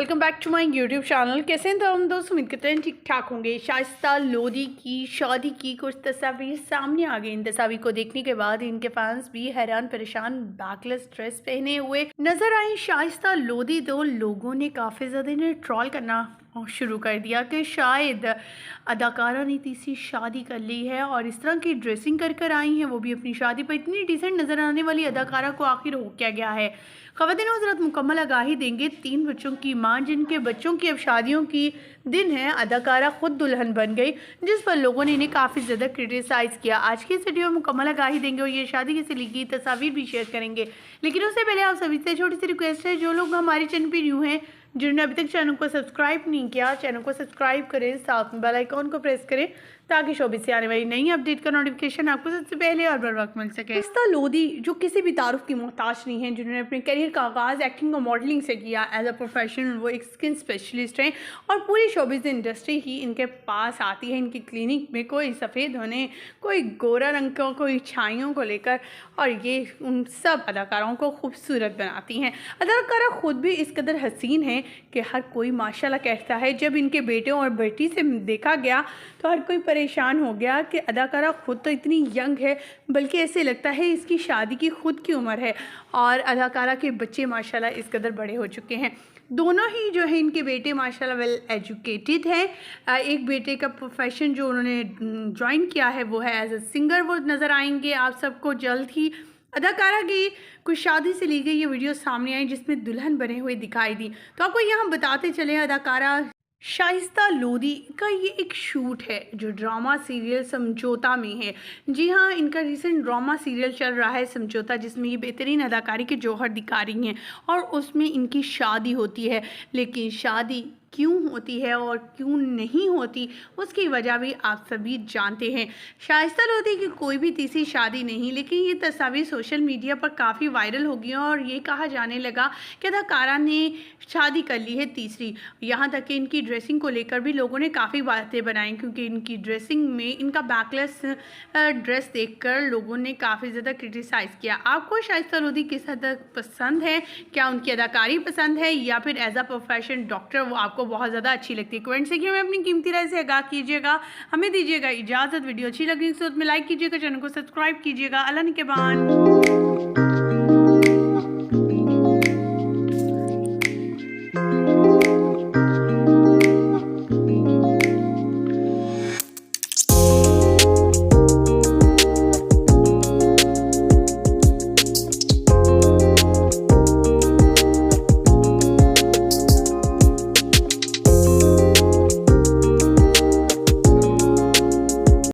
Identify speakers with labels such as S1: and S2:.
S1: Welcome back to my YouTube channel. कैसे हैं तो हम दोस्त, उम्मीद करते हैं ठीक ठाक होंगे। शाइस्ता लोधी की शादी की कुछ तस्वीर सामने आ गई। इन तस्वीर को देखने के बाद इनके फैंस भी हैरान परेशान बैकलेस ड्रेस पहने हुए नजर आई। शाइस्ता लोधी तो लोगों ने काफ़ी ज़्यादा इन्हें ट्रोल करना शुरू कर दिया कि शायद अदाकारा ने तीसरी शादी कर ली है और इस तरह की ड्रेसिंग कर कर आई हैं, वो भी अपनी शादी पर। इतनी डिसेंट नज़र आने वाली अदाकारा को आखिर हो क्या गया है? ख़वातीन हज़रात, मुकम्मल आगाही देंगे। 3 बच्चों की मां, जिनके बच्चों की अब शादियों की दिन है, अदाकारा खुद दुल्हन बन गई, जिस पर लोगों ने इन्हें काफ़ी ज़्यादा क्रिटिसाइज़ किया। आज की इस वीडियो में मुकम्मल आगाही देंगे और ये शादी से ली गई तस्वीर भी शेयर करेंगे। लेकिन उससे पहले आप सभी से छोटी सी रिक्वेस्ट है, जो लोग हमारे चैनल पर न्यू हैं, जिन्होंने अभी तक चैनल को सब्सक्राइब नहीं किया, चैनल को सब्सक्राइब करें, साथ में बेल आइकॉन को प्रेस करें ताकि शोबीज से आने वाली नई अपडेट का नोटिफिकेशन आपको सबसे पहले और बर वक्त मिल सके। शाइस्ता लोधी जो किसी भी तारुफ की मोहताज नहीं है, जिन्होंने अपने करियर का आगाज़ एक्टिंग और मॉडलिंग से किया। एज अ प्रोफेशनल वो एक स्किन स्पेशलिस्ट हैं और पूरी शोबीज इंडस्ट्री ही इनके पास आती है। इनकी क्लिनिक में कोई सफ़ेद होने, कोई गोरा रंग को, कोई छाइयों को लेकर, और ये उन सब अदाकाराओं को खूबसूरत बनाती हैं। अदाकारा खुद भी इस कदर हसीन है कि हर कोई माशाल्लाह कहता है। जब इनके बेटों और बेटी से देखा गया तो हर कोई परेशान हो गया कि अदाकारा खुद तो इतनी यंग है, बल्कि ऐसे लगता है इसकी शादी की खुद की उम्र है। और अदाकारा के बच्चे माशाल्लाह इस कदर बड़े हो चुके हैं। दोनों ही जो है इनके बेटे माशाल्लाह वेल एजुकेटेड हैं। एक बेटे का प्रोफेशन जो उन्होंने ज्वाइन किया है वो है एज अ सिंगर। वो नज़र आएंगे आप सबको जल्द ही। अदाकारा की कुछ शादी से ली गई ये वीडियो सामने आई, जिसमें दुल्हन बने हुए दिखाई दी। तो आपको यहाँ बताते चले, अदाकारा शाइस्ता लोधी का ये एक शूट है जो ड्रामा सीरियल समझौता में है। जी हाँ, इनका रिसेंट ड्रामा सीरियल चल रहा है समझौता, जिसमें ये बेहतरीन अदाकारी के जौहर दिखा रही हैं और उसमें इनकी शादी होती है। लेकिन शादी क्यों होती है और क्यों नहीं होती, उसकी वजह भी आप सभी जानते हैं। शाइस्ता लोधी की कोई भी तीसरी शादी नहीं, लेकिन ये तस्वीर सोशल मीडिया पर काफ़ी वायरल हो गई और ये कहा जाने लगा कि अदाकारा ने शादी कर ली है तीसरी। यहाँ तक कि इनकी ड्रेसिंग को लेकर भी लोगों ने काफ़ी बातें बनाई, क्योंकि इनकी ड्रेसिंग में इनका बैकलेस ड्रेस देखकर लोगों ने काफ़ी ज़्यादा क्रिटिसाइज़ किया। आपको शाइस्ता लोधी किस हद तक पसंद है? क्या उनकी अदाकारी पसंद है या फिर एज अ प्रोफेशन डॉक्टर वो आपको बहुत ज़्यादा अच्छी लगती है? कमेंट सेक्शन में अपनी कीमती राय से आगाह कीजिएगा। हमें दीजिएगा इजाज़त। वीडियो अच्छी लगी तो उसमें लाइक कीजिएगा, चैनल को सब्सक्राइब कीजिएगा। अल्लाह निगहबान।